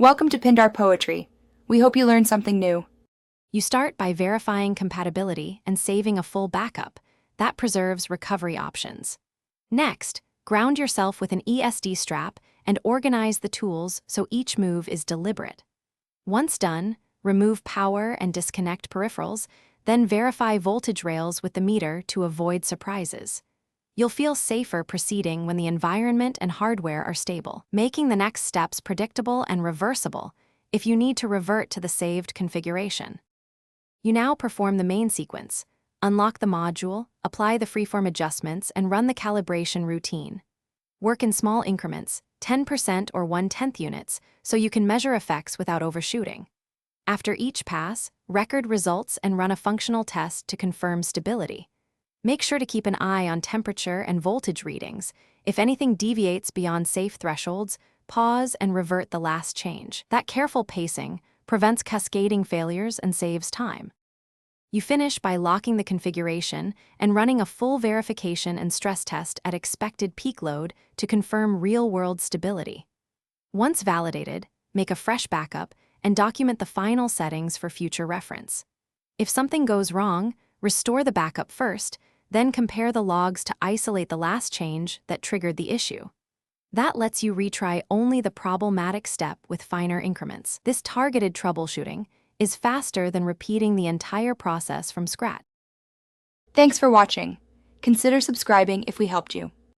Welcome to Pindar Poetry. We hope you learned something new. You start by verifying compatibility and saving a full backup. That preserves recovery options. Next, ground yourself with an ESD strap and organize the tools so each move is deliberate. Once done, remove power and disconnect peripherals, then verify voltage rails with the meter to avoid surprises. You'll feel safer proceeding when the environment and hardware are stable, making the next steps predictable and reversible if you need to revert to the saved configuration. You now perform the main sequence, unlock the module, apply the freeform adjustments, and run the calibration routine. Work in small increments, 10% or 1/10 units, so you can measure effects without overshooting. After each pass, record results and run a functional test to confirm stability. Make sure to keep an eye on temperature and voltage readings. If anything deviates beyond safe thresholds, pause and revert the last change. That careful pacing prevents cascading failures and saves time. You finish by locking the configuration and running a full verification and stress test at expected peak load to confirm real-world stability. Once validated, make a fresh backup and document the final settings for future reference. If something goes wrong, restore the backup first, then compare the logs to isolate the last change that triggered the issue. That lets you retry only the problematic step with finer increments. This targeted troubleshooting is faster than repeating the entire process from scratch. Thanks for watching. Consider subscribing if we helped you.